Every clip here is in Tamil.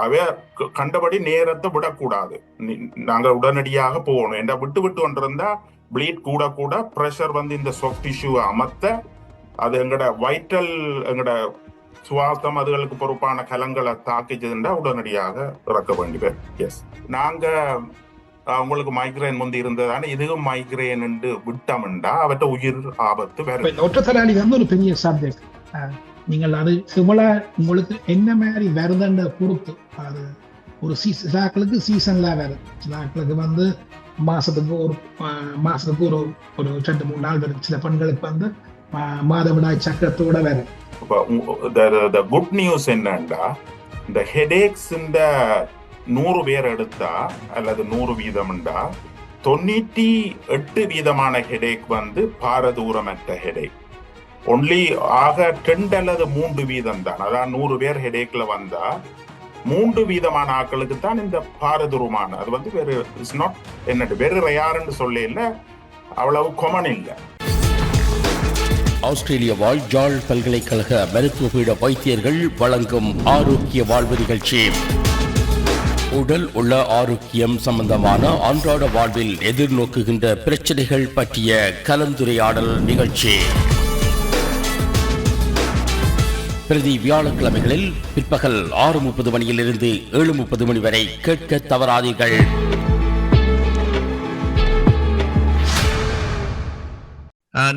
அவை கண்டபடி நேரத்தை விடக்கூடாது. நாங்க உடனடியாக போகணும். என்ன விட்டு விட்டு கொண்டிருந்தா ப்ளீட் கூட கூட ப்ரெஷர் வந்து இந்த சாஃப்ட் டிஷ்யூவை அமர்த்த அது எங்கட வைட்டல் எங்கட சுவாசம் அதுகளுக்கு பொறுப்பான கலங்களை தாக்கிச்சதுன்னா உடனடியாக இறக்க வேண்டியது. எஸ், நாங்க உங்களுக்கு மைக்ரேன் முந்தி இருந்ததான இதுவும் மைக்ரேன் விட்டோம்டா அவற்ற உயிர் ஆபத்து வேற. ஒற்றத்தலாளி வந்து ஒரு பெரிய சப்ஜெக்ட். நீங்கள் அது எவ்வளவு உங்களுக்கு என்ன மாதிரி வருதுன்ற பொறுத்து அது ஒரு சிலாக்களுக்கு சீசன்ல வருது, சிலாக்களுக்கு வந்து மாசத்துக்கு ஒரு ஒரு 2-3 நாள் வரும். சில பெண்களுக்கு வந்து மாதவிடாய் சக்கரத்தோட வரும். குட் நியூஸ் என்னன்னா இந்த ஹெடேக்ஸ் இந்த 100 பேர் எடுத்தா அல்லது 100 வீதம்டா 98 வீதமான ஹெடேக் வந்து பாரதூரமற்ற ஹெடேக். ஒன்லி ஆக 2 அல்லது 3 வீதம் தான். அதான் 100 பேர் ஹெடேக்ல வந்தா 3 வீதமான ஆட்களுக்கு தான் இந்த பாரதூரமான அது வந்து வேறு இட்ஸ் நாட் என்னட்டு வேறு ரயாருன்னு சொல்ல இல்லை, அவ்வளவு கொமன் இல்லை. ஆஸ்திரேலிய வாழ் ஜாழ் பல்கலைக்கழக மருத்துவ பீட வைத்தியர்கள் வழங்கும் ஆரோக்கிய வாழ்வு நிகழ்ச்சி. உடல் உள்ள ஆரோக்கியம் சம்பந்தமான அன்றாட வாழ்வில் எதிர்நோக்குகின்ற பிரச்சனைகள் பற்றிய கலந்துரையாடல் நிகழ்ச்சி. பிரதி வியாழக்கிழமைகளில் பிற்பகல் 6:30 மணியிலிருந்து 7:30 மணி வரை கேட்க தவறாதீர்கள்.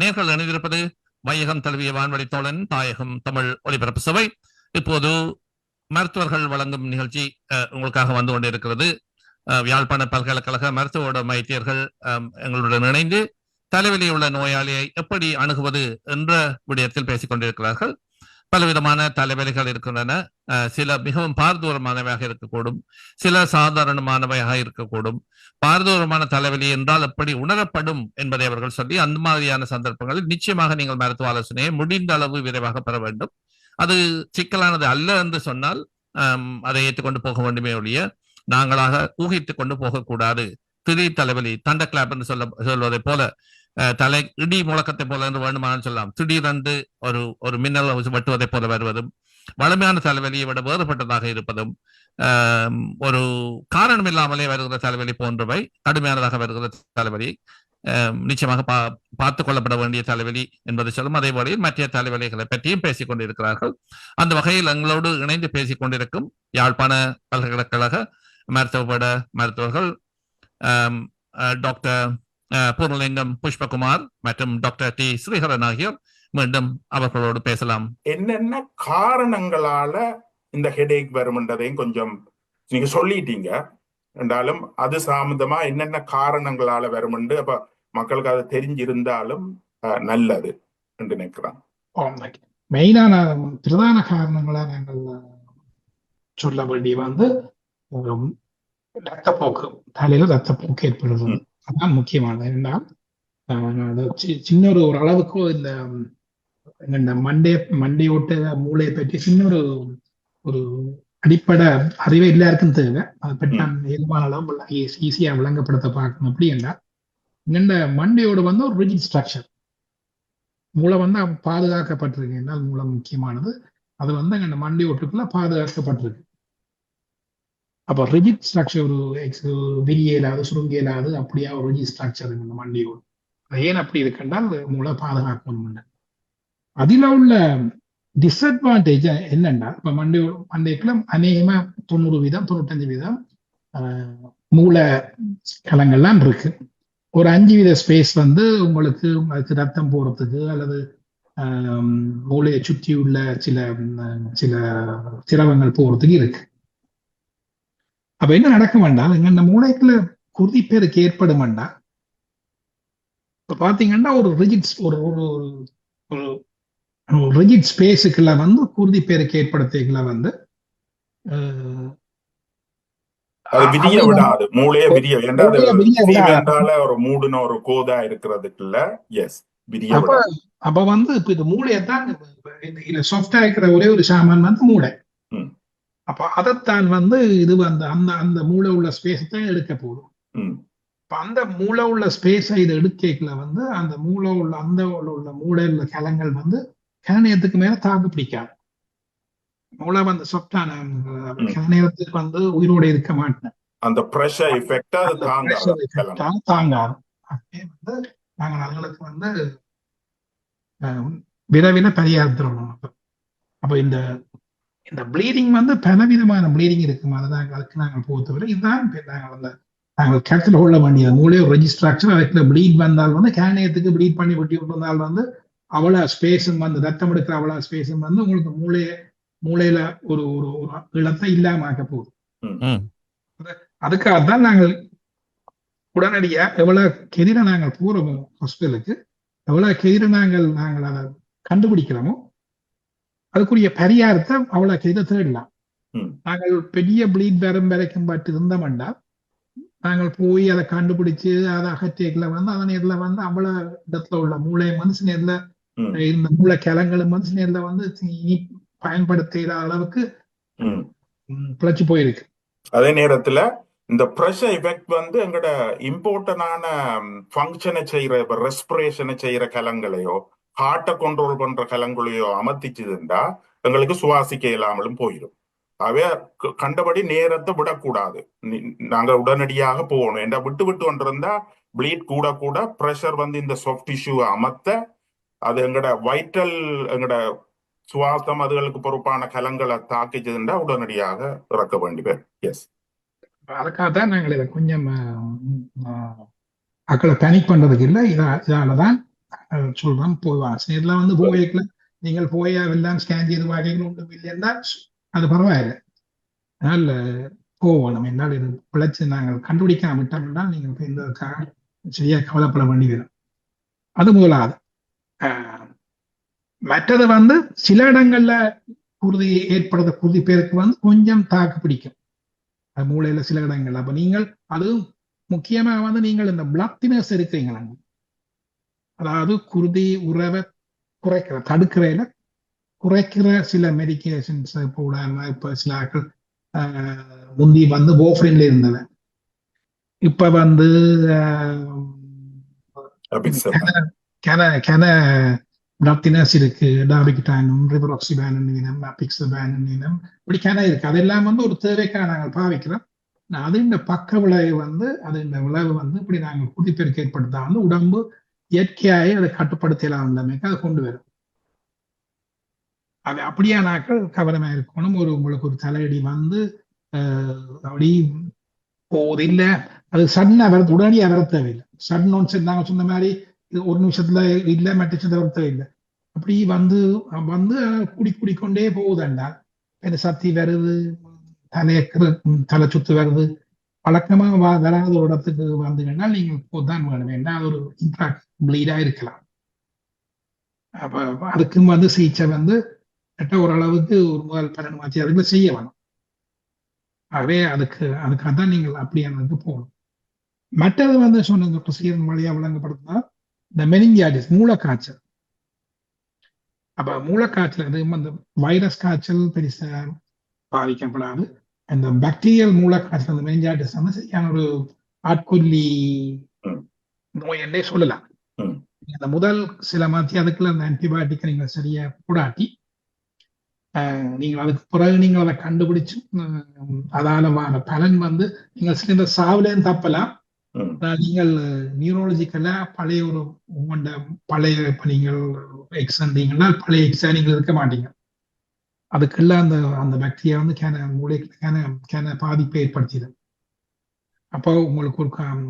நேர்கள் இணைந்திருப்பது வையகம் தழுவிய வான்வழி தோழன் தாயகம் தமிழ் ஒலிபரப்பு சபை. இப்போது மருத்துவர்கள் வழங்கும் நிகழ்ச்சி உங்களுக்காக வந்து கொண்டிருக்கிறது. யாழ்ப்பாண பல்கலைக்கழக மருத்துவ வைத்தியர்கள் எங்களுடன் இணைந்து தலைவலி உள்ள நோயாளியை எப்படி அணுகுவது என்ற விடயத்தில் பேசிக் கொண்டிருக்கிறார்கள். பலவிதமான தலைவலிகள் இருக்கின்றன. சில மிகவும் பாரதூரமானவையாக இருக்கக்கூடும், சில சாதாரணமானவையாக இருக்கக்கூடும். பாரதூரமான தலைவலி என்றால் எப்படி உணரப்படும் என்பதை அவர்கள் சொல்லி அந்த மாதிரியான சந்தர்ப்பங்களில் நிச்சயமாக நீங்கள் மருத்துவ ஆலோசனையை முடிந்த அளவு விரைவாக பெற வேண்டும். அது சிக்கலானது அல்ல என்று சொன்னால் அதை ஏற்றுக்கொண்டு போக வேண்டுமே ஒழிய நாங்களாக ஊகித்துக் கொண்டு போகக்கூடாது. திடீர் தலைவலி தண்ட கிளாப் என்று சொல்வதை போல தலை இடி முழக்கத்தை போல என்று வேண்டுமானால் சொல்லலாம். திடீரென்று ஒரு மின்னல் வெட்டுவதை போல வருவதும், வலிமையான தலைவலியை விட வேறுபட்டதாக இருப்பதும், ஒரு காரணம் இல்லாமலே வருகிற தலைவலி போன்றவை கடுமையானதாக வருகிற தலைவலி நிச்சயமாக பார்த்துக் கொள்ளப்பட வேண்டிய தலைவலி என்பதை சொல்லும். அதே வழியில் மற்ற தலைவலிகளை பற்றியும் பேசிக் கொண்டிருக்கிறார்கள். அந்த வகையில் எங்களோடு இணைந்து பேசிக் கொண்டிருக்கும் யாழ்ப்பாண பல்கலைக்கழக மருத்துவ மருத்துவர்கள் டாக்டர் பூர்ணலிங்கம் புஷ்பகுமார் மற்றும் டாக்டர் டி ஸ்ரீஹரன் ஆகியோர். மீண்டும் அவர்களோடு பேசலாம். என்னென்ன காரணங்களால இந்த ஹெடேக் வரும்ன்றதையும் கொஞ்சம் நீங்க சொல்லிட்டீங்க என்றாலும் அது சம்பந்தமா என்னென்ன காரணங்களால வரும்னு அப்ப மக்களுக்கு அது தெரிஞ்சிருந்தாலும் நல்லது என்று நினைக்கிறேன். மெயினான பிரதான காரணங்களா நாங்கள் சொல்ல வேண்டிய வந்து ரத்தப்போக்கு, தலையில ரத்தப்போக்கு ஏற்படுறது அதான் முக்கியமானது. என்னன்னா சின்ன ஒரு அளவுக்கு இந்த மண்டையோட்ட மூளையை பற்றி சின்ன ஒரு அடிப்படை அறிவே எல்லாருக்கும் தேவை. அதை பற்றி நான் எதுவான அளவு ஈஸியா விளங்கப்படுத்த பார்க்கணும். அப்படி என்றால் இந்த மண்டையோடு வந்து ஒரு ரிஜிட் ஸ்ட்ரக்சர், மூளை வந்து பாதுகாக்கப்பட்டிருக்கு. என்றால் மூளை முக்கியமானது. அது வந்து அந்த மண்டையோட்டுக்குள்ள பாதுகாக்கப்பட்டிருக்கு. அப்ப ரிஜிட் ஸ்ட்ரக்சர் ஒரு விரியலாது சுருங்கியலாது அப்படியா ஒரு ரிஜிட் ஸ்ட்ரக்சர் இந்த மண்டையோடு. ஏன் அப்படி இருக்குன்றால் மூளை பாதுகாக்கணும். அதுல உள்ள டிஸ்அட்வான்டேஜ் என்னன்னா இப்ப மண்டைக்குள்ள அநேகமா 90%, 95% மூளை கலங்கள்லாம் இருக்கு. ஒரு 5% ஸ்பேஸ் வந்து உங்களுக்கு அதுக்கு ரத்தம் போறதுக்கு அல்லது மூளையை சுற்றி உள்ள சில திரவங்கள் போறதுக்கு இருக்கு. அப்ப என்ன நடக்க வேண்டாம், இந்த மூளைக்குள்ள குருதிப்பேருக்கு ஏற்படும் வேண்டாம். இப்ப பாத்தீங்கன்னா ஒரு ரிஜிட் ஸ்பேஸுக்குள்ள வந்து குருதி பேருக்கு ஏற்படுத்திக்கல வந்து விரிய விடாது. மூளைய விரிய ஒரு மூடுன ஒரு கோதா இருக்கிறதுக்குள்ள எஸ் விரிய. அப்ப வந்து இப்ப இது மூளையத்தான் இல்ல சாஃப்டா இருக்கிற ஒரே ஒரு சாமான் வந்து மூளை. அப்ப அதைத்தான் வந்து இது வந்து அந்த மூளை உள்ள ஸ்பேஸ் தான் எடுக்க போதும். அந்த மூளை உள்ள ஸ்பேஸை இது எடுக்கல வந்து அந்த மூளை உள்ள மூளை உள்ள கலங்கள் வந்து கரணயத்துக்கு மேல தாக்கு பிடிக்காது. மூளை வந்து சொப்டான நேரத்துக்கு வந்து உயிரோட இருக்க மாட்டேன். அந்த பிரஷர் எஃபெக்ட் அது அந்த தாங்காது pressure அந்த effect கலங்க. ஆல தாங்காது. அப்பயே வந்து நாங்கள் அதுகளுக்கு வந்து விரைவில் பரிகாரத்துறோம். அப்ப இந்த இந்த ப்ளீடிங் வந்து பலவிதமான ப்ளீடிங் இருக்கும். அதுதான் அதுக்கு நாங்கள் போகிறவரை இதுதான் நாங்கள் வந்து நாங்கள் கேப்சல் கொள்ள வேண்டியது. மூளையோ ரெஜிஸ்ட்ராக்சர் அதுக்கு ப்ளீட் வந்தால் வந்து கேனியத்துக்கு ப்ளீட் பண்ணி விட்டு விட்டுருந்தால் வந்து அவ்வளோ ஸ்பேஸும் வந்து ரத்தம் எடுக்கிற அவ்வளோ ஸ்பேஸும் வந்து உங்களுக்கு மூளையில ஒரு ஒரு ஒரு இழத்தை இல்லாம ஆக்க போகுது. அதுக்காக தான் நாங்கள் உடனடியா எவ்வளவு கெதிர நாங்கள் போறோமோ ஹாஸ்பிட்டலுக்கு, எவ்வளவு கெதிர நாங்கள் அதை கண்டுபிடிக்கிறோமோ அதுக்குரிய பரிகாரத்தை அவ்வளவு கெதிர தேடலாம். நாங்கள் பெரிய ப்ளீட் வரும் வரைக்கும் பட்டு இருந்தோம்டா நாங்கள் போய் அதை கண்டுபிடிச்சு அதை அகற்றேக்கில் வந்து அதன் நேரில் வந்து அவ்வளவு இடத்துல உள்ள மூளை மனுஷ நேரில் இந்த மூளை கிழங்களும் மனுஷ நேரில் வந்து பயன்படுத்துகிற அளவுக்கு பிழைச்சு போயிருக்கு. அதே நேரத்துல இந்த பிரஷர் எஃபெக்ட் வந்து எங்கட இம்பார்ட்டன்டான ஃபங்க்ஷனை செய்யற இப்ப ரெஸ்பிரேஷனை செய்யற கலங்களையோ ஹார்ட்டை கண்ட்ரோல் பண்ற கலங்களையோ அமர்த்திச்சுதுண்டா எங்களுக்கு சுவாசிக்க இல்லாமலும் போயிடும். அவே கண்டபடி நேரத்தை விடக்கூடாது. நாங்க உடனடியாக போகணும். ஏன்னா விட்டு விட்டு கொண்டிருந்தா ப்ளீட் கூட கூட பிரஷர் வந்து இந்த சாஃப்ட் டிஷ்யூவை அமர்த்த அது எங்கட வைட்டல் எங்கட சுவாசம் அதுகளுக்கு பொறுப்பான கலங்களை தாக்கிச்சதுண்டா உடனடியாக இறக்க வேண்டிய. எஸ், அதுக்காக தான் நாங்கள் இதை கொஞ்சம் மக்களை பேனிக் பண்றதுக்கு இல்லை. இதாலதான் சொல்றோம் போய் நேரில் வந்து போய்க்கல நீங்கள் போய் எல்லாம் ஸ்கேன் செய்து வாங்கிக்கணும் ஒன்றும் இல்லைன்னா அது பரவாயில்லை. அதனால போவோம். என்னால் இது பிழைச்சு நாங்கள் கண்டுபிடிக்காம விட்டோம்னா நீங்கள் இந்த சரியா கவலைப்பட வேண்டி வரும். அது முதலாவது. மற்றது வந்து சில இடங்கள்ல குருதி ஏற்படுற குருதி பேருக்கு வந்து கொஞ்சம் தாக்கு பிடிக்கும் மூளையில சில இடங்கள். அப்ப நீங்கள் அதுவும் முக்கியமா வந்து நீங்கள் இந்த பிளட் தினர்ஸ் இருக்கிறீங்களா, அதாவது குருதி உறவை குறைக்கிற தடுக்கிறையில குறைக்கிற சில மெடிக்கேஷன்ஸ் இப்போ இப்ப சில ஆட்கள் முந்தி வந்து போஃப்ரின்ல இருந்தது, இப்ப வந்து பிளட் தினர்ஸ் இருக்கு, டாபிக்டானும் ரிவராக்சிபேனும் அபிக்ஸபேனும் இப்படி இருக்கு. அதெல்லாம் வந்து ஒரு தேவைக்காக நாங்கள் பாவிக்கிறோம். அது இந்த பக்க விளைவு வந்து அது இந்த விளைவு வந்து இப்படி நாங்கள் குடிப்பெருக்கு ஏற்படுத்தா வந்து உடம்பு இயற்கையாகவே அதை கட்டுப்படுத்தலாம் அதை கொண்டு வரும். அது அப்படியா நாட்கள் கவனமா இருக்கணும். உங்களுக்கு ஒரு தலையடி வந்து அப்படி போகுது இல்லை, அது சடனா வரது உடனடியாக வர தேவையில்லை. சடன் ஒன் செட் நாங்கள் சொன்ன மாதிரி இது ஒரு நிமிஷத்துல இல்லை மற்ற வர தேவையில்லை. அப்படி வந்து வந்து குடிக்கொண்டே போகுதுண்டா இந்த சக்தி வருது, தலை சுத்து வருது, வழக்கமா வராத ஒரு இடத்துக்கு வந்துங்கன்னா நீங்கள் போதான் வேணும். ஏன்னா அது ஒரு இன்ட்ராக்ட் ப்ளீடா இருக்கலாம். அப்ப அதுக்கும் வந்து சிகிச்சை வந்து ஓரளவுக்கு ஒரு முதல் 12 மாதம் அதுக்குள்ள செய்ய வேணும். ஆகவே அதுக்காக தான் நீங்கள் அப்படியானதுக்கு போகணும். மற்றது வந்து சொன்ன டாக்டர் சீரன் வழியா விளங்கப்படுத்தினா இந்த மெனிஞ்சாய்டிஸ் மூளைக்காய்ச்சல். அப்ப மூளைக்காய்ச்சல் அது அந்த வைரஸ் காய்ச்சல் பெருசா பாதிக்கப்படாது. அந்த பாக்டீரியல் மூளைக்காய்ச்சல் அந்த மெனிஞ்சாய்டிஸ் வந்து சரியான ஒரு ஆட்கொல்லி நோய் என்றே சொல்லலாம். அந்த முதல் சில மாத்தி அதுக்குள்ள அந்த ஆன்டிபயோட்டிக் நீங்கள் சரியா போடாட்டி நீங்கள் அதுக்கு பிறகு நீங்கள் அதை கண்டுபிடிச்சு அதால பலன் வந்து நீங்கள் சில சாவுலேயும் தப்பலாம். நீங்கள் நியூரோலஜிக்கலா பழைய ஒரு பழைய இப்ப நீங்கள் எக்ஸாண்டீங்கன்னா பழைய எக்ஸா நீங்கள் இருக்க மாட்டீங்க. அதுக்கெல்லாம் அந்த பாக்டீரியா வந்து மூளைக்கு பாதிப்பை ஏற்படுத்திடும். அப்போ உங்களுக்கு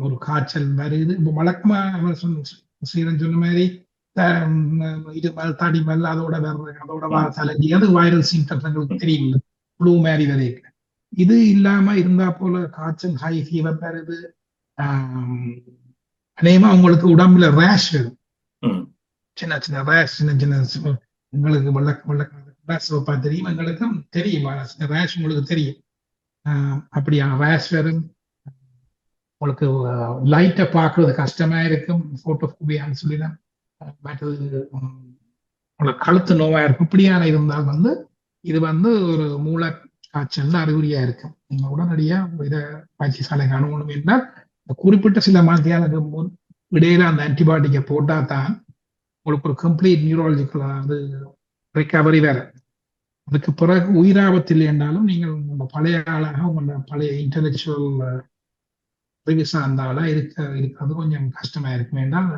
ஒரு காய்ச்சல் வருது. இப்போ வழக்கமா சீரன் சொன்ன மாதிரி இது தடி மேல அதோட தலைஞ்சி அது வைரல் சிம்டம்ஸ் எங்களுக்கு தெரியும், ஃப்ளூ மாதிரி வரைக்கும். இது இல்லாம இருந்தா போல காய்ச்சல் ஹை ஃபீவர் வருது, அநேகமா உங்களுக்கு உடம்புல ரேஷ் வரும், சின்ன சின்ன ரேஷ், சின்ன சின்ன உங்களுக்கு வெள்ளை தெரியும், எங்களுக்கும் தெரியும் ரேஷ் உங்களுக்கு தெரியும். அப்படியான ரேஷ் வரும். உங்களுக்கு லைட்டை பார்க்கறது கஷ்டமா இருக்கும், போட்டோஃபோபியான்னு சொல்லிதான். மற்றது உங்களுக்கு கழுத்து நோவா இருக்கும். இப்படியான இருந்தால் வந்து இது வந்து ஒரு மூளை காய்ச்சல் அறிகுறியா இருக்கும். நீங்க உடனடியா இதை வைத்தியசாலைக்கு அணுகணும் என்றால் குறிப்பிட்ட சில மாதங்களுக்கு இடையில அந்த ஆன்டிபயோட்டிக்கை போட்டா தான் உங்களுக்கு ஒரு கம்ப்ளீட் நியூரலஜிக்கல் அது ரிகவரி வேற. அதுக்கு பிறகு உயிராபத்து இல்லை என்றாலும் நீங்கள் உங்க பழைய ஆளாக உங்களோட பழைய இன்டெலெக்சுவல் ரிவிஸா அந்த ஆளா இருக்கிறது கொஞ்சம் கஷ்டமா இருக்கும் என்றால்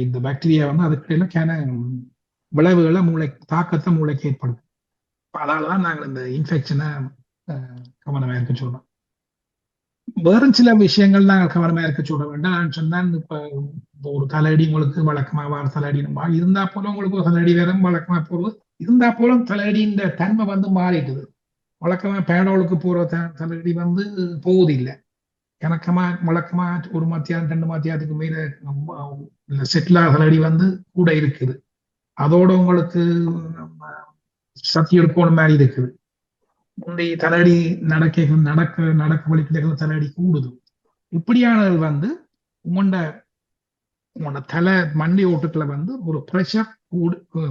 இந்த பாக்டீரியா வந்து அதுக்கிடையில விளைவுகளை தாக்கத்தை மூளைக்கு ஏற்படுத்தும். அதனாலதான் நாங்கள் இந்த இன்ஃபெக்ஷனை கவனமா இருக்க சொல்றோம். வேறும் சில விஷயங்கள் நாங்கள் கவனமா இருக்க சொல்ல வேண்டாம். நான் சொன்னேன் இப்ப ஒரு தலையடி உங்களுக்கு வழக்கமா வார தலையடி இருந்தா போல உங்களுக்கு ஒரு தலையடி வேற வழக்கமா போறது இருந்தா போல தலையடியின் தன்மை வந்து மாறிட்டுது. வழக்கமா பேனோலுக்கு போற தலையடி வந்து போகுது இல்லை. வழக்கமா ஒரு மத்தியானம் 2 மத்தியானத்துக்கு மேல செட்டில் தலையடி வந்து கூட இருக்குது. அதோட உங்களுக்கு சக்தி எடுக்கணும் மாதிரி இருக்குது. முந்தைய தலையடி நடக்க வலிக்கிற தலையடி கூடுது. இப்படியானது வந்து உங்களோட தலை மண்டை ஓட்டுக்களை வந்து ஒரு ப்ரெஷர்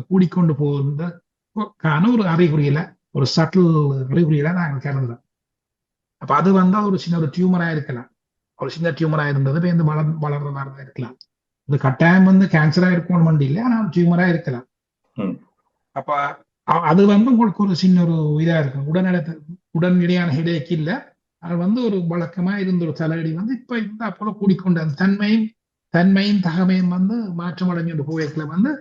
கூடிக்கொண்டு போவதற்கான ஒரு அறிகுறியில ஒரு சட்டில் அறிகுறியில நாங்கள் கருதுறோம். அப்ப அது வந்து ஒரு சின்ன ஒரு டியூமரா இருக்கலாம். ஒரு சின்ன டியூமரா இருந்தது வளர்றதா இருக்கலாம். இது கட்டாயம் வந்து கேன்சரா இருக்கணும் இல்லை, ஆனால் டியூமரா இருக்கலாம். அப்ப அது வந்து உங்களுக்கு ஒரு சின்ன ஒரு இதா இருக்கும். உடனடியான ஹெடேக் இல்லை. அது வந்து ஒரு வழக்கமா இருந்த ஒரு தலையடி வந்து இப்ப இருந்தா போல கூடிக்கொண்டு அந்த தன்மையும் தகமையும் வந்து மாற்றம் அடைஞ்சு போய்க்கல வந்து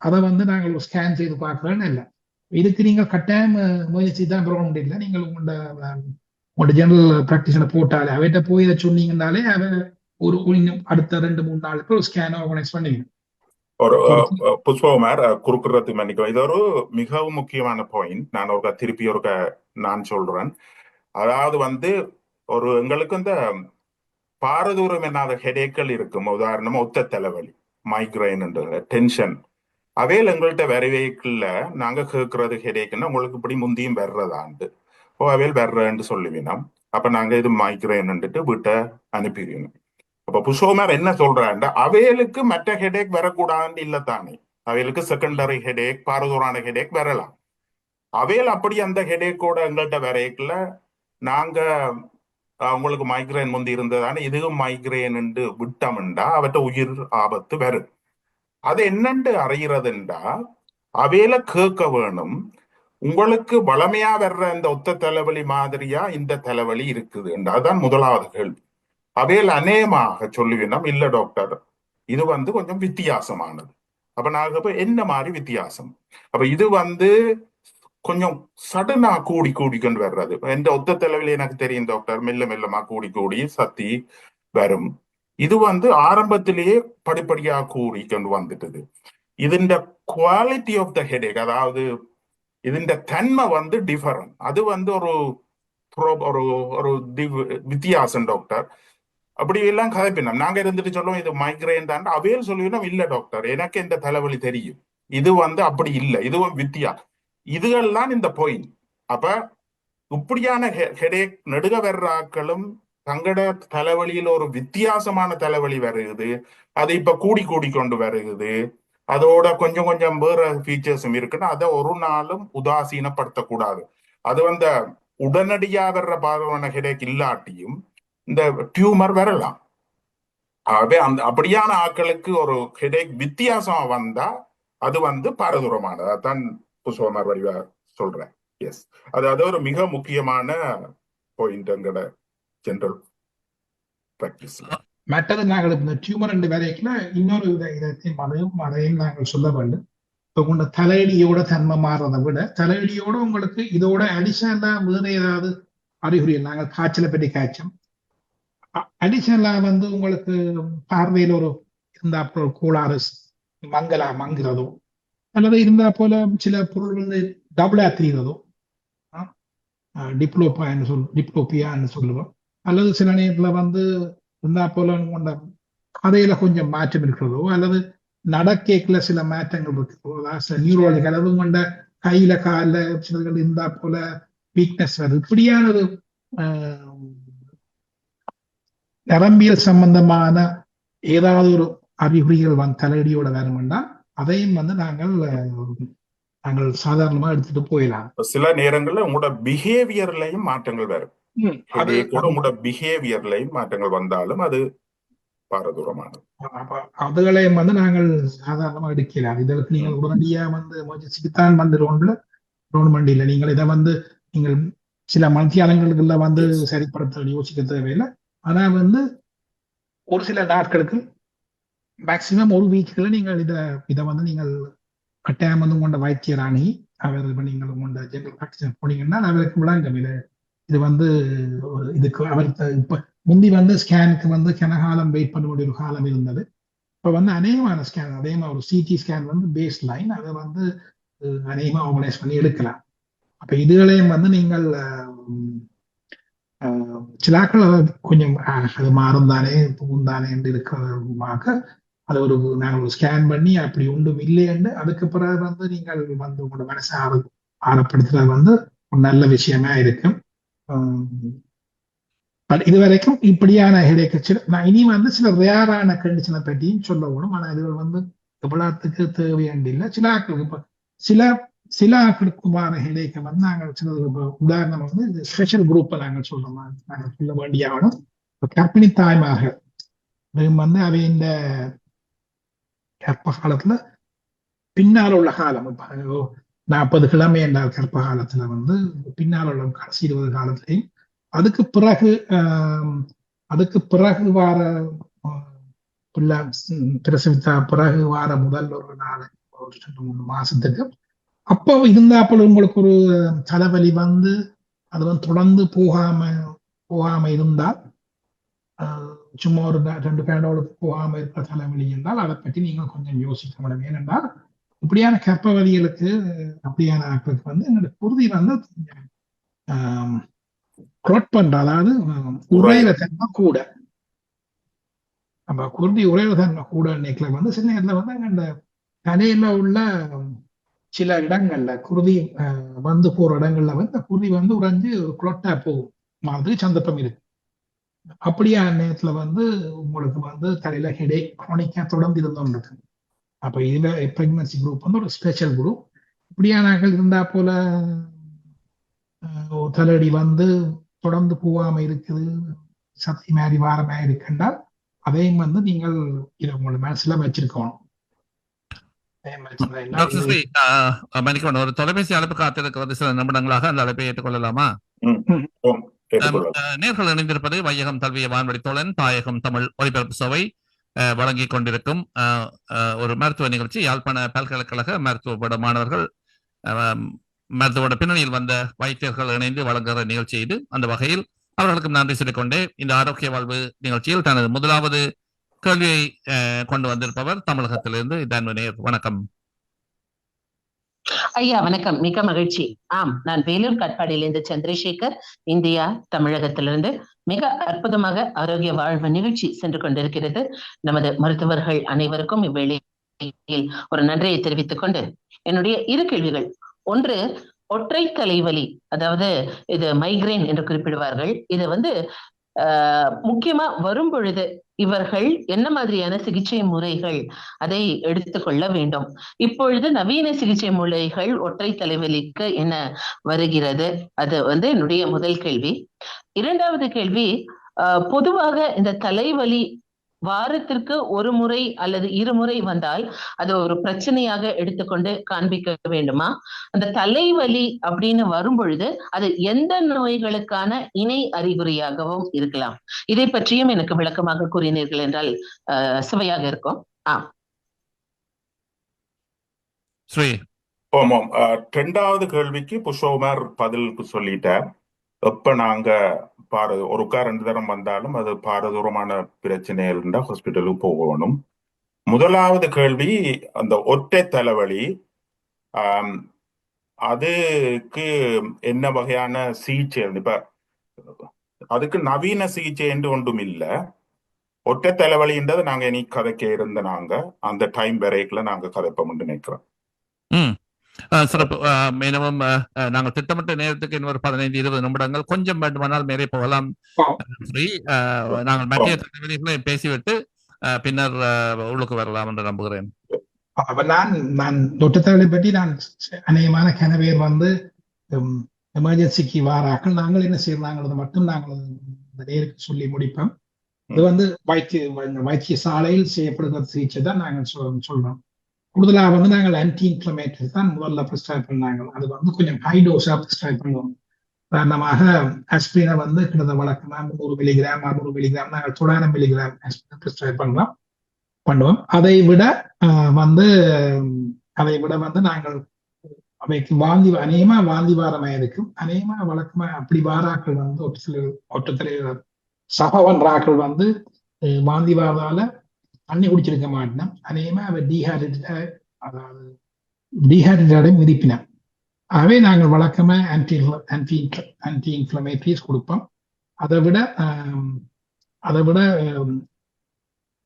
அதை வந்து நாங்கள் ஒரு ஸ்கேன் செய்து பார்க்கறேன்னு இல்லை. இதுக்கு நீங்கள் கட்டாயம் முயற்சி தான் பெற முடியல. நீங்கள் உங்களோட ஜெனரல் பிராக்டிஸ்ல போட்டாலே அவைகிட்ட போய் இதை சொன்னீங்கன்னாலே அதை ஒரு அடுத்த 2-3 நாளுக்கு ஒரு ஸ்கேன் ஆர்கனைஸ் பண்ணுவீங்க. ஒரு புஷ்பகுமார் குறுக்குறது மன்னிக்கும். இது ஒரு மிகவும் முக்கியமான பாயிண்ட். நான் திருப்பி நான் சொல்றேன். அதாவது வந்து எங்களுக்கு இந்த பாரதூரம் என்னாத ஹெடேக்கள் இருக்கும். உதாரணமா ஒத்த தலைவலி, மைக்ரைன், டென்ஷன் அவையில் எங்கள்கிட்ட வரவேக்குள்ள நாங்க கேட்கறது ஹெடேக்குன்னா உங்களுக்கு இப்படி முந்தியும் வர்றதாண்டு அவையில் வர்றன்னு சொல்லுவீனம். அப்ப நாங்க இது மைக்ரைன்னுட்டு வீட்டை அனுப்பிடுவோம். அப்ப புஷ்பகுமார் என்ன சொல்றாண்ட அவைகளுக்கு மற்ற ஹெடேக் வரக்கூடாதுன்னு இல்லத்தானே. அவைகளுக்கு செகண்டரி ஹெடேக், பாரதூரான ஹெடேக் வரலாம். அவையில் அப்படி அந்த ஹெடேக்கோட எங்கள்கிட்ட வரைக்குள்ள நாங்க உங்களுக்கு மைக்ரைன் முந்தி இருந்ததானே இதுவும் மைக்ரைன் விட்டோம்டா அவற்ற உயிர் ஆபத்து வரும். அது என்னண்டு அறிகிறதுண்டா அவையில கேட்க வேணும். உங்களுக்கு வளமையா வர்ற இந்த ஒத்த தலைவலி மாதிரியா இந்த தலைவலி இருக்குது. அதுதான் முதலாவது கேள்வி. அவையில் அநேகமாக சொல்லுவீனம் இல்ல டாக்டர் இது வந்து கொஞ்சம் வித்தியாசமானது. அப்ப நாங்க என்ன மாதிரி வித்தியாசம்? அப்ப இது வந்து கொஞ்சம் சடனா கூடிக்கொண்டு வர்றது. எந்த ஒத்த தலைவலி எனக்கு தெரியும் டாக்டர், மெல்லமா கூடி சத்தி வரும். இது வந்து ஆரம்பத்திலேயே படிப்படியா கூடிக்கொண்டு வந்துட்டது. இதுண்ட குவாலிட்டி ஆஃப் த ஹெடேக், அதாவது இதுண்ட தன்மை வந்து டிஃபரண்ட். அது வந்து ஒரு வித்தியாசம் டாக்டர். அப்படி எல்லாம் கதைப்பினோம். நாங்க இருந்துட்டு சொல்லுவோம் இது மைக்ரைன் தான். அவையில் சொல்லுவோம் இல்ல டாக்டர் எனக்கு இந்த தலைவலி தெரியும், இது வந்து அப்படி இல்லை, இதுவும் வித்தியாசம். இதுகள்லாம் இந்த பாயிண்ட். அப்ப இப்படியான ஹெடேக் நெடுக வர்றாக்களும் தங்கட தலைவலியில் ஒரு வித்தியாசமான தலைவலி வருகுது. அது இப்ப கூடிக்கொண்டு வருகுது. அதோட கொஞ்சம் வேற ஃபீச்சர்ஸும் இருக்குன்னா அதை ஒரு நாளும் உதாசீனப்படுத்தக்கூடாது. அது வந்து உடனடியா வர்ற பாகமான ஹெடேக் இல்லாட்டியும் இந்த டியூமர் வரலாம். ஆகவே அப்படியான ஆட்களுக்கு ஒரு ஹெடேக் வித்தியாசமா வந்தா அது வந்து பாரதூரமானது. அதான் புஷ்பகுமார் வடிவா சொல்றேன். எஸ், அது ஒரு மிக முக்கியமான பாயிண்ட் எங்கட ஜெனரல் பிராக்டிஸ்ல. மற்றது நாங்கள் இந்த டியூமர் வரைக்குள்ள இன்னொரு அதையும் நாங்கள் சொல்ல வேண்டும். இப்போ உங்களோட தலையடியோட தன்மை மாறுறதை விட தலையடியோட உங்களுக்கு இதோட அடிஷனலா வேற ஏதாவது அறிகுறிகள், நாங்கள் காய்ச்சலை பற்றி காய்ச்சோம், அடிஷனலா வந்து உங்களுக்கு பார்வையில் இருந்தா அப்புறம் கோளாறு மங்குறதோ அல்லது இருந்தா போல சில பொருள் வந்து டபுளா தெரிகிறதோ, டிப்ளோபியான்னு சொல்லுவோம். அல்லது சில நேரத்துல வந்து இருந்தா போல உங்களோட கதையில கொஞ்சம் மாற்றம் இருக்கிறதோ அல்லது நடக்கேக்குல சில மாற்றங்கள் இருக்கிறதோ, நியூரோலஜி அல்லது உங்களோட கையில காலில் சிலர்கள் இருந்தா போல வீக்னஸ் வருது. இப்படியானது நரம்பியல் சம்பந்தமான ஏதாவது ஒரு அறிகுறிகள் வந்து தலையடியோட வேணும்னா அதையும் வந்து நாங்கள் சாதாரணமா எடுத்துட்டு போயிடலாம். சில நேரங்கள்ல உங்களோட பிஹேவியர்லயும் மாற்றங்கள் வரும். உங்களோட பிஹேவியர்லயும் மாற்றங்கள் வந்தாலும் அது பாரதூரமானது. அதுகளையும் வந்து நாங்கள் சாதாரணமா எடுக்கலாம். இதற்கு நீங்கள் உடனடியா வந்து சிகித்தான் வந்துடுவோம்ல கவர்மெண்ட் இல்லை. நீங்கள் இதை வந்து நீங்கள் சில மத்தியானங்களுக்குள்ள வந்து Yes. சரிப்படுத்த யோசிக்க தேவையில்லை. ஆனா வந்து ஒரு சில நாட்களுக்கு மேக்சிமம் ஒரு வீக்குல நீங்கள் இதை வந்து நீங்கள் கட்டாயம் வந்து உங்களோட வைத்தியர் அணி அவர் இப்ப நீங்கள் உங்களோட ஜெனரல் பிராக்டிஸ் போனீங்கன்னா அவருக்கு விளங்கும் இது வந்து இதுக்கு அவர் இப்ப முந்தி வந்து ஸ்கேனுக்கு வந்து கனகாலம் வெயிட் பண்ண வேண்டிய ஒரு காலம் இருந்தது. இப்ப வந்து அநேகமான ஸ்கேன் அதேமா ஒரு சிடி ஸ்கேன் வந்து பேஸ் லைன் அதை வந்து அநேகமா ஆர்கனைஸ் பண்ணி எடுக்கலாம். அப்ப இதுகளையும் வந்து நீங்கள் சிலாக்கள் கொஞ்சம் அது மாறும் தானே பூந்தானே என்று இருக்கிறதாக அது நாங்கள் ஒரு ஸ்கேன் பண்ணி அப்படி ஒன்றும் இல்லைன்னு அதுக்கு பிறகு வந்து நீங்கள் வந்து உங்களோட மனசை ஆழப்படுத்துறது வந்து ஒரு நல்ல விஷயமா இருக்கும். இதுவரைக்கும் இப்படியான ஹெடேக்கு நான் இனி வந்து சில ரேரான கண்டிஷனை பற்றியும் சொல்ல வேணும். ஆனா இது வந்து எவ்வளவுக்கு தேவையாண்டு இல்லை. சில ஆட்களுக்கு இப்ப சில ஆட்களுக்கு வர ஹெடேக்கை வந்து நாங்கள் சில உதாரணம் வந்து ஸ்பெஷல் குரூப்பை நாங்கள் சொல்ல வேண்டியாகணும். கர்ப்பிணி தாய்மாக வந்து அவை இந்த கர்ப்ப காலத்துல பின்னால் உள்ள காலம் 40 கிழமை என்றால் கர்ப்ப காலத்துல வந்து பின்னால் உள்ள கடைசி 20 காலத்திலையும் அதுக்கு பிறகு வார பிள்ளை பிரசவித்த பிறகு வார முதல் ஒரு 2-3 மாசத்துக்கு அப்போ இருந்தாப்போல உங்களுக்கு ஒரு தலைவலி வந்து அது வந்து தொடர்ந்து போகாம இருந்தால் சும்மா ஒரு 2 பேண்டோளுக்கு போகாம இருக்கிற தலைவலி என்றால் அதை பற்றி நீங்கள் கொஞ்சம் யோசிக்க முடியும். ஏனென்றால் இப்படியான கர்ப்பவலிகளுக்கு அப்படியான ஆட்களுக்கு வந்து என்னோட குருதி வந்து பண்ற அதாவது உறையில தன்மை கூட நம்ம குருதி உறையில தன்மை கூட நினைக்கல வந்து சில நேரத்துல வந்து அந்த தலையில உள்ள சில இடங்கள்ல குருதி வந்து போற இடங்கள்ல வந்து குருதி வந்து உறைஞ்சு குளோட்டா போகும் மாதிரி சந்தர்ப்பம் இருக்கு. அப்படியான நேரத்துல வந்து உங்களுக்கு வந்து தலையில ஹெடேக் குரோனிக்கா தொடர்ந்து இருந்தோம். அப்ப இதுல பிரெக்னன்சி குரூப் வந்து ஒரு ஸ்பெஷல் குரூப். இப்படியான இருந்தா போல தலையடி வந்து தொடர்ந்து போகாம இருக்குது சக்தி மாதிரி வாரமா இருக்குன்றால் அதையும் வந்து நீங்கள் இதை உங்களோட மனசுல வச்சிருக்கணும். ஒரு தொலைபேசி அழைப்பு காத்திருக்கிறது சில நிமிடங்களாக அந்த அழைப்பை ஏற்றுக்கொள்ளலாமா? நேர்கள் இணைந்திருப்பது வையகம் தழுவிய வான்வழி தோழன் தாயகம் தமிழ் ஒலிபரப்பு சபை வழங்கிக் கொண்டிருக்கும் ஒரு மருத்துவ நிகழ்ச்சி. யாழ்ப்பாண பல்கலைக்கழக மருத்துவ மாணவர்கள் மருத்துவ பின்னணியில் வந்த வைத்தியர்கள் இணைந்து வழங்குகிற நிகழ்ச்சி இது. அந்த வகையில் அவர்களுக்கும் நன்றி சொல்லிக்கொண்டே இந்த ஆரோக்கிய வாழ்வு நிகழ்ச்சியில் தனது முதலாவது கேள்வியை கொண்டு வந்திருப்பவர் தமிழகத்திலிருந்து தன்வனேர். வணக்கம் ஐயா. வணக்கம், மிக்க மகிழ்ச்சி. நான் வேலூர் காட்பாடியிலிருந்து சந்திரசேகர், இந்தியா, தமிழகத்திலிருந்து. மிக அற்புதமாக ஆரோக்கிய வாழ்வு நிகழ்ச்சி சென்று கொண்டிருக்கிறது. நமது மருத்துவர்கள் அனைவருக்கும் இவ்வேளையில் ஒரு நன்றியை தெரிவித்துக் கொண்டு என்னுடைய 2 கேள்விகள். ஒன்று, ஒற்றை தலைவலி, அதாவது இது மைக்ரேன் என்று குறிப்பிடுவார்கள். இது வந்து முக்கியமா வரும் பொழுது இவர்கள் என்ன மாதிரியான சிகிச்சை முறைகள் அதை எடுத்துக்கொள்ள வேண்டும்? இப்பொழுது நவீன சிகிச்சை முறைகள் ஒற்றை தலைவலிக்கு என்ன வருகிறது? அது வந்து என்னுடைய முதல் கேள்வி. 2வது கேள்வி, பொதுவாக இந்த தலைவலி வாரத்திற்கு 1 முறை அல்லது 2 முறை வந்தால் அது ஒரு பிரச்சனையாக எடுத்துக்கொண்டு காண்பிக்க வேண்டுமா? அந்த தலைவலி அப்படின்னு வரும் பொழுது அது எந்த நோய்களுக்கான இணை அறிகுறியாகவும் இருக்கலாம்? இதை பற்றியும் எனக்கு விளக்கமாக கூறினீர்கள் என்றால் சுவையாக இருக்கும். ஆமாம். 2வது கேள்விக்கு புஷோமர் பதிலுக்கு சொல்லிட்டார். எப்ப நாங்க ஒருக்கா 2 தரம் வந்தாலும் அது பாரதூரமான பிரச்சனை இருந்தா ஹாஸ்பிட்டலுக்கு போகணும். முதலாவது கேள்வி, அந்த ஒற்றை தலைவலி, அதுக்கு என்ன வகையான சிகிச்சை? இப்ப அதுக்கு நவீன சிகிச்சை என்று ஒன்றும் இல்லை. ஒற்றை தலைவலின்றது நாங்க இனி கதைக்க நாங்க அந்த டைம் வரைக்குள்ள நாங்க கதைப்போம் நினைக்கிறோம். சிறப்பு. மினிமம் நாங்கள் திட்டமிட்ட நேரத்துக்கு இன்னொரு 15-20 நிமிடங்கள் கொஞ்சம் வேண்டுமானால் மேலே போகலாம். நாங்கள் மத்திய தலைவலிகளை பேசிவிட்டு பின்னர் உள்ளுக்கு வரலாம் என்று நம்புகிறேன். நான் தொட்டுத்தவளை பற்றி நான் அநேகமான கனவேர் வந்து எமர்ஜென்சிக்கு வாராக்கள் நாங்கள் என்ன செய்யறாங்க மட்டும் நாங்கள் நேருக்கு சொல்லி முடிப்போம். இது வந்து வைத்தியசாலையில் செய்யப்படுகிற சிகிச்சை தான் நாங்கள் சொல்றோம். கூடுதலாக வந்து நாங்கள் ஆன்டி இன்ஃப்ளமேட்டரி தான் முதல்ல ப்ரிஸ்கிரைப் பண்ணாங்க. அது வந்து கொஞ்சம் ஹை டோஸாக ப்ரிஸ்கிரைப் பண்ணுவோம். உதாரணமாக ஆஸ்பிரினை வந்து கிட்டத்தட்ட வழக்கமாக 300 மில்லிகிராம் 600 மில்லிகிராம் நாங்கள் 900 மில்லிகிராம் ஆஸ்பிரினை ப்ரிஸ்கிரைப் பண்ணுவோம். அதை விட வந்து நாங்கள் அவைக்கு அநேகமா வாந்தி வாரமா இருக்கும். அநேகமா வழக்கமா அப்படி வாராக்கள் வந்து ஒட்டுத்தலைவர் சகவன்றாக்கள் வந்து வாந்தி வாரதால தண்ணி குடிச்சிருக்க மாட்டேன். அநேகமா அவ டீஹைட்ரேட்டை மிதிப்பினான். ஆகவே நாங்கள் வழக்கமா ஆன்டி இன்ஃப்ளமேட்டரிஸ் கொடுப்போம். அதை விட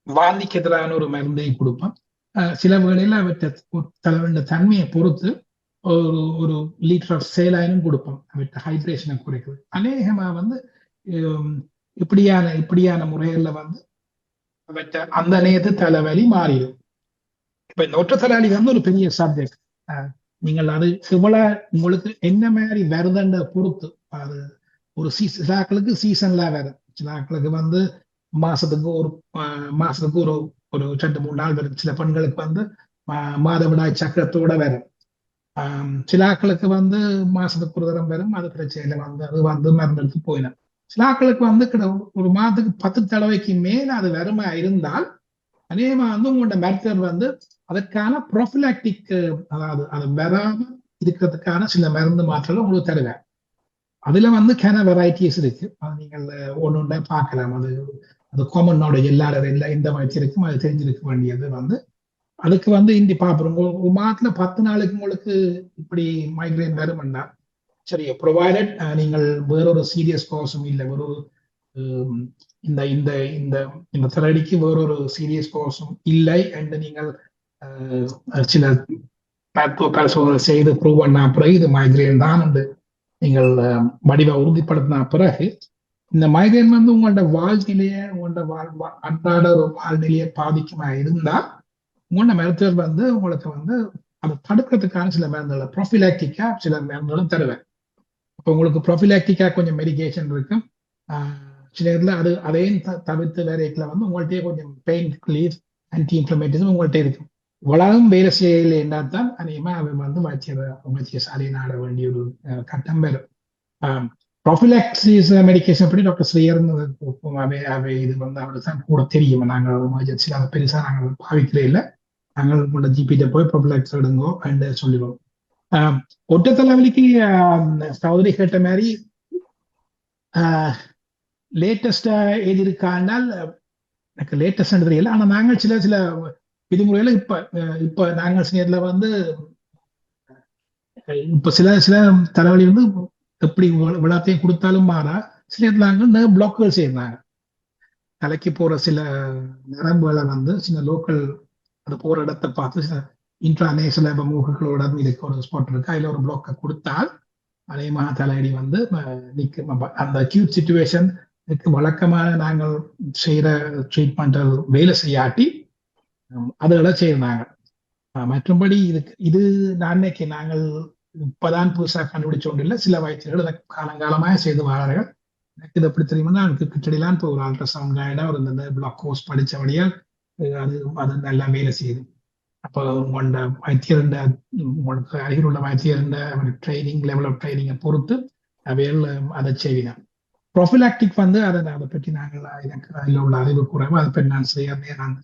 வாந்திக்கு எதிரான ஒரு மருந்தையும் கொடுப்போம். சில வேளையில அவற்றை தலைவண்ட தன்மையை பொறுத்து ஒரு லிட்டர் ஆஃப் சேலாயினும் கொடுப்போம். அவற்றை ஹைட்ரேஷனை குறைக்குது. அநேகமா வந்து இப்படியான முறைகள்ல வந்து அவற்றை அந்த நேரத்து தலைவலி மாறிடும். இப்ப இந்த ஒற்றை தலைவலி வந்து ஒரு பெரிய சப்ஜெக்ட். நீங்கள் அது எவ்வளவு உங்களுக்கு என்ன மாதிரி வருதுன்ற பொறுத்து அது ஒரு சிலாக்களுக்கு சீசன்ல வரும். சிலாக்களுக்கு வந்து மாசத்துக்கு ஒரு 2-3 நாள் வரும். சில பெண்களுக்கு வந்து மாதவிடாய் சக்கரத்தோட வரும். சிலாக்களுக்கு வந்து மாசத்துக்கு ஒரு தரம் வரும். அது பிரச்சனையில வந்து அது வந்து மருந்தெடுத்து போயிடும். சிலாக்களுக்கு வந்து ஒரு மாதத்துக்கு 10 தடவைக்கு மேல அது வறுமை இருந்தால் அநேகமா வந்து உங்களோட மருத்துவர் வந்து அதற்கான ப்ரோஃபிலாக்டிக், அதாவது அது வராம இருக்கிறதுக்கான சில மருந்து மாற்றங்கள் உங்களுக்கு தருவேன். அதுல வந்து வெரைட்டிஸ் இருக்கு. அது நீங்கள் ஒன்று பார்க்கலாம். அது காமன் நாலேஜ் எல்லாரும் எந்த மாதிரி இருக்கும் அது தெரிஞ்சிருக்க வேண்டியது வந்து அதுக்கு வந்து இந்தி பார்ப்போம். ஒரு மாதத்துல 10 நாளுக்கு உங்களுக்கு இப்படி மைக்ரைன் வரும்னா சரி, ப்ரொவைடட் நீங்கள் வேறொரு சீரியஸ் காசும் இல்லை, வேறொரு இந்த இந்த இந்த இந்த தலைவலிக்கு வேறொரு சீரியஸ் காசும் இல்லை என்று நீங்கள் சில மருத்துவ பரிசோதனை செய்து ப்ரூவ் பண்ண பிறகு இது மைக்ரைன் தான் என்று நீங்கள் வடிவ உறுதிப்படுத்தின பிறகு இந்த மைக்ரைன் வந்து உங்களோட வாழ்நிலையை அன்றாட ஒரு வாழ்நிலையை பாதிக்குமா இருந்தால் உங்களோட மருத்துவர் வந்து உங்களுக்கு வந்து அதை தடுக்கிறதுக்கான சில மருந்துகளை ப்ரோஃபிலாக்டிக்கா சில மருந்துகளும் தருவேன். இப்போ உங்களுக்கு ப்ரோஃபிலாக்டிக்கா கொஞ்சம் மெடிகேஷன் இருக்கும். சில இடத்துல அதையும் தவிர்த்து வேறைகளை வந்து உங்கள்கிட்டயே கொஞ்சம் பெயின் ரிலீஃப் ஆன்டி இன்ஃப்ளமேட்டரிஸும் உங்கள்கிட்ட இருக்கும். இவ்வளவும் வேலை செய்யல என்னத்தான் அநேகமா அவன் வந்து வைத்தியசாலையை நாட வேண்டிய ஒரு கட்டம் வரும். ப்ரோஃபிலாக்சிஸ் மெடிக்கேஷன் படி டாக்டர் ஸ்ரீயர் அவை இது வந்து அவருக்கு தான் கூட தெரியும். நாங்கள் எமர்ஜென்சியில் அதை பெருசா நாங்கள் பாவிக்கிறே இல்லை. நாங்கள் உங்களோட ஜிபிட்ட போய் ப்ரோஃபிலாக்ஸ் எடுங்கோ என்று சொல்லிடுவோம். ஒற்றை தலைவலிக்கு சகோதரி கேட்ட மாதிரி லேட்டஸ்டா எது இருக்காண்டால் எனக்கு லேட்டஸ்ட் தெரியல. ஆனா நாங்கள் சில விதிமுறைகளை இப்ப நாங்கள் சில வந்து இப்ப சில தலைவலி வந்து எப்படி விழாத்தையும் கொடுத்தாலும் மாறா சில நாங்கள் பிளாக்குகள் செய்யறாங்க. தலைக்கு போற சில நரம்புகளை வந்து சில லோக்கல் அது போற இடத்தை பார்த்து சில இன்ட்ரானேஷனல் மூக்குகளோட இதுக்கு ஒரு ஸ்பாட் இருக்கு, அதுல ஒரு பிளாக்கை கொடுத்தால் அநேகமாக தலையடி வந்து நிற்கும். அந்த அக்யூட் சிச்சுவேஷன் வழக்கமான நாங்கள் செய்யற ட்ரீட்மெண்ட் வேலை செய்யாட்டி அதுகளை செய்யறாங்க. மற்றபடி இது அன்னைக்கு நாங்கள் இப்பதான் புதுசாக கண்டுபிடிச்சோண்டு இல்லை, சில வைத்தியர்கள் காலங்காலமாக செய்து வரார்கள். எனக்கு இது எப்படி தெரியுமா, எனக்கு கிட்டடிலாம் இப்போ ஒரு அல்ட்ராசவுண்ட் கைடா ஒரு இந்த பிளாக் கோர்ஸ் படித்தபடியால் அது நல்லா வேலை செய்யுது. அப்போ உங்களோட வைத்தியர்ந்த உங்களுக்கு அருகில் உள்ள வைத்தியர்ந்த ட்ரைனிங் லெவல் ஆஃப் ட்ரைனிங்கை பொறுத்து அவையில் அதை செய்வினேன். ப்ரோஃபிலாக்டிக் வந்து அதை பற்றி நாங்கள் எனக்கு அதில் உள்ள அறிவு குறைவு, அதை பற்றி நான் செய்யறதே நான்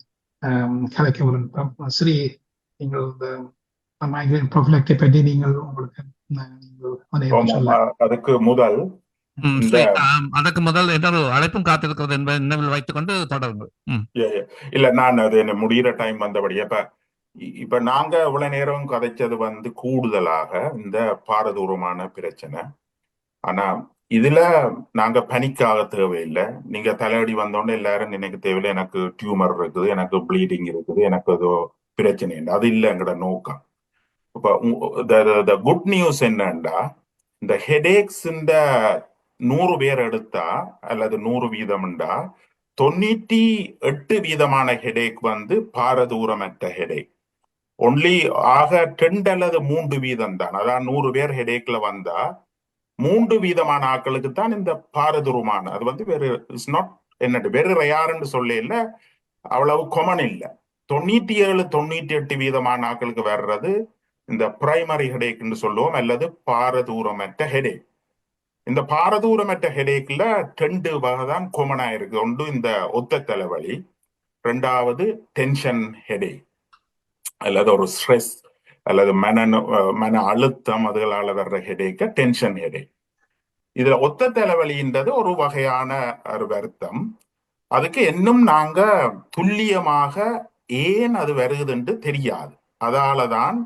கலைக்க வரும். ஸ்ரீ நீங்கள் இந்த மைக்ரேன் ப்ரோஃபிலாக்டிக் பற்றி நீங்கள் உங்களுக்கு அதுக்கு முதல் இன்னொரு அழைப்பும் காத்திருக்கிறது என்பதை நினைவில் வைத்துக் கொண்டு தொடருங்கள். இல்ல நான் அது என்ன முடிகிற டைம் வந்தபடியே இப்ப நாங்க இவ்வளவு நேரம் கதைச்சது வந்து கூடுதலாக இந்த பாரதூரமான பிரச்சனை. ஆனா இதுல நாங்க பனிக்காக தேவையில்லை. நீங்க தலையடி வந்தோடனே எல்லாரும் நினைக்க தேவையில்லை எனக்கு டியூமர் இருக்குது, எனக்கு ப்ளீடிங் இருக்குது, எனக்கு ஏதோ பிரச்சனை இல்லை. அது இல்லை எங்கட நோக்கம். இப்ப குட் நியூஸ் என்னன்னா, இந்த ஹெடேக்ஸ் இந்த 100 பேர் எடுத்தா அல்லது 100 வீதம்ண்டா 98 வீதமான ஹெடேக் வந்து பாரதூரமற்ற ஹெடேக். ஒன்லி ஆக 2 அல்லது 3 வீதம் தான். அதான் 100 பேர் ஹெடேக்ல வந்தா 3 வீதமான ஆட்களுக்கு தான் இந்த பாரதூரமான, அது வந்து வேறு இட்ஸ் நாட் என்னட்டு வேறு ரயாருன்னு சொல்ல இல்லை, அவ்வளவு கொமன் இல்லை. 97-98% ஆட்களுக்கு வர்றது இந்த பிரைமரி ஹெடேக்னு சொல்லுவோம், அல்லது பாரதூரமற்ற ஹெடேக். இந்த பாரதூரமற்ற ஹெடேக்ல 2 வகை தான் காமனா இருக்கு. ஒன்று இந்த ஒத்த தலைவலி, ரெண்டாவது டென்ஷன் ஹெடேக் அல்லது ஒரு ஸ்ட்ரெஸ் அல்லது மன அழுத்தம் அதுகளால வர்ற ஹெடேக்க டென்ஷன் ஹெடேக். இதுல ஒத்த தலைவலின்றது ஒரு வகையான ஒரு வருத்தம். அதுக்கு இன்னும் நாங்க துல்லியமாக ஏன் அது வருகுதுன்னு தெரியாது. அதாலதான்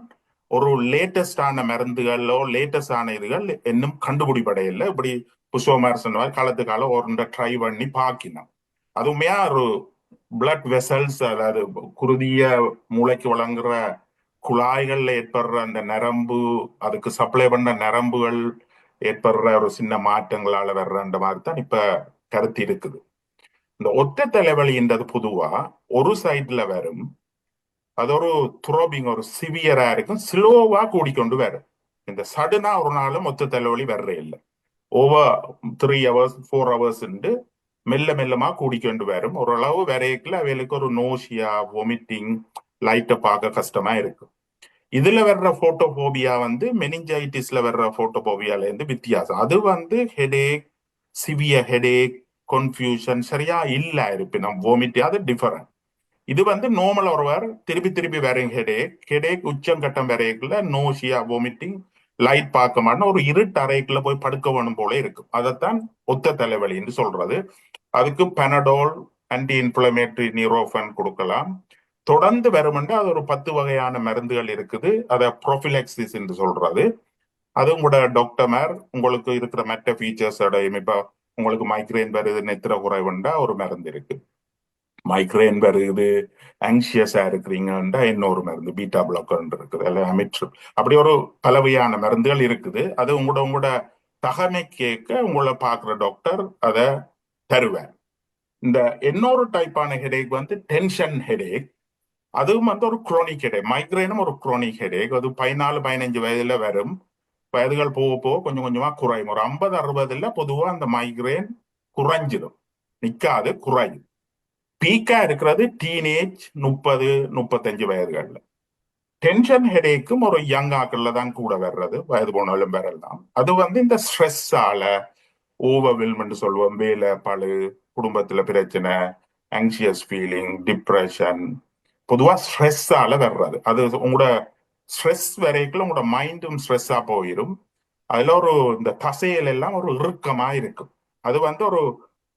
ஒரு லேட்டஸ்டான மருந்துகளோ லேட்டஸ்டான இதுகள் இன்னும் கண்டுபிடிப்படையில்லை. இப்படி புஷ்பமார் சொன்ன காலத்து காலம் ஒரு ட்ரை பண்ணி பார்க்கணும். அதுவுமே ஒரு பிளட் வெசல்ஸ், அதாவது குருதிய மூளைக்கு வழங்குற குழாய்கள்ல ஏற்படுற அந்த நரம்பு, அதுக்கு சப்ளை பண்ண நரம்புகள் ஏற்படுற ஒரு சின்ன மாற்றங்களால வர்ற மாதிரி தான் இப்ப கருத்து இருக்குது. இந்த ஒத்த தலைவலின்றது பொதுவா ஒரு சைட்ல வரும், அது ஒரு த்ரோபிங், ஒரு சிவியரா இருக்கும், ஸ்லோவா கூடிக்கொண்டு வரும். இந்த சடனா ஒரு நாளும் ஒத்த தலைவலி வர்றே இல்லை. ஓவர் 3 hours 4 hours மெல்ல மெல்லமா கூடிக்கொண்டு வரும். ஓரளவு வரைக்குள்ள அவைகளுக்கு ஒரு நோஷியா, வாமிட்டிங், லைட்டை பார்க்க கஷ்டமா இருக்கும். இதுல வர்ற போட்டோபோபியா மெனிஞ்சைட்டிஸ்ல வர்ற போட்டோபோபியால இருந்து வித்தியாசம். அது ஹெடேக், சிவியர் ஹெடேக், கன்ஃபியூஷன் சரியா இல்ல இருப்பினும் வாமிட், அது டிஃபரெண்ட். இது நார்மல் ஒருவர் திருப்பி திருப்பி வரும் ஹெடேக் உச்சம் கட்டம் வரைக்குள்ள நோஷியா, வாமிட்டிங், லைட் பார்க்க மாட்டோம், ஒரு இருட்டு அறைக்குள்ள போய் படுக்க வேணும் போல இருக்கும். அதைத்தான் ஒத்த தலைவலின்னு சொல்றது. அதுக்கு பெனடோல், ஆன்டி இன்ஃபிளமேட்டரி நியூரோஃபன் கொடுக்கலாம். தொடர்ந்து வருமென்று அது ஒரு 10 வகையான மருந்துகள் இருக்குது. அதை ப்ரோஃபிலாக்சிஸ் என்று சொல்றது. அது உங்களோட டாக்டர்மார் உங்களுக்கு இருக்கிற மற்ற ஃபீச்சர்ஸ், இப்ப உங்களுக்கு மைக்ரேன் வருது, நெத்திர குறைவுண்டா ஒரு மருந்து இருக்கு. மைக்ரேன் வருது, ஆங்ஷியஸா இருக்கிறீங்கன்னா இன்னொரு மருந்து பீட்டா பிளாக்கர் இருக்குது, அல்ல அமிட்ரிப், அப்படி ஒரு பலவையான மருந்துகள் இருக்குது. அது உங்களோட தகமை கேட்க உங்களை பார்க்குற டாக்டர் அதை தருவார். இந்த இன்னொரு டைப்பான ஹெடேக் டென்ஷன் ஹெடேக். அதுவும் ஒரு குரோனிக் ஹெடேக். மைக்ரேனும் ஒரு குரோனிக் ஹெடேக். அது 14-15 வயதுல வரும். வயதுகள் போக போக கொஞ்சம் கொஞ்சமா குறையும். ஒரு 50-60 பொதுவா அந்த மைக்ரேன் குறைஞ்சிடும், நிக்காது, குறையும். பீக்கா இருக்கிறது டீனேஜ் 30-35 வயதுகள்ல. டென்ஷன் ஹெடேக்கும் ஒரு யங் ஆக்கள்ல தான் கூட வர்றது, வயது போனாலும் வரலாம். அது இந்த ஸ்ட்ரெஸ்ஸால, ஓவர்வெல்மெண்ட் சொல்லுவோம், வேலை பழு, குடும்பத்துல பிரச்சனை, ஆங்ஷியஸ் ஃபீலிங், டிப்ரெஷன், பொதுவா ஸ்ட்ரெஸ்ஸால வர்றது. அது உங்களோட ஸ்ட்ரெஸ் வரைக்கும் உங்களோட மைண்டும் ஸ்ட்ரெஸ்ஸா போயிடும். அதுல ஒரு இந்த தசைகள் எல்லாம் ஒரு இறுக்கமா இருக்கும். அது ஒரு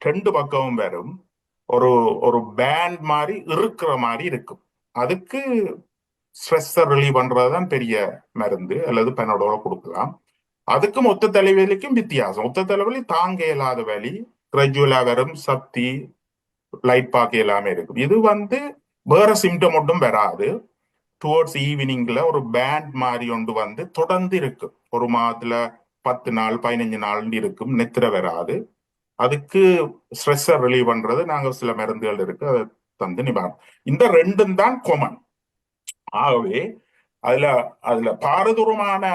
2 பக்கமும் வரும், ஒரு ஒரு பேண்ட் மாதிரி இருக்கிற மாதிரி இருக்கும். அதுக்கு ஸ்ட்ரெஸ்ஸை ரிலீவ் பண்றதுதான் பெரிய மருந்து, அல்லது பெனடோல கொடுக்கலாம். அதுக்கும் ஒத்த தலைவலிக்கும் வித்தியாசம். ஒத்த தலைவலி தாங்க இயலாத வலி, கிராஜுவலா வரும், சக்தி, லைட் பார்க்க எல்லாமே இருக்கும். இது வேற சிம்டம் ஒன்றும் வராது. டுவர்ட்ஸ் ஈவினிங்ல ஒரு பேண்ட் மாதிரி ஒன்று தொடர்ந்து இருக்கும். ஒரு மாதத்துல 10 நாள் 15 நாள் இருக்கும், நெத்திர வராது. அதுக்கு ஸ்ட்ரெஸ்ஸை ரிலீவ் பண்றது நாங்க சில மருந்துகள் இருக்கு, அதை தந்து நிவாரணம். இந்த 2 தான் காமன். ஆகவே அதுல பாரதூரமான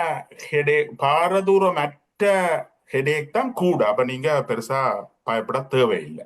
ஹெடேக், பாரதூரமற்ற ஹெடேக் தான் கூட. அப்ப நீங்க பெருசா பயப்பட தேவையில்லை.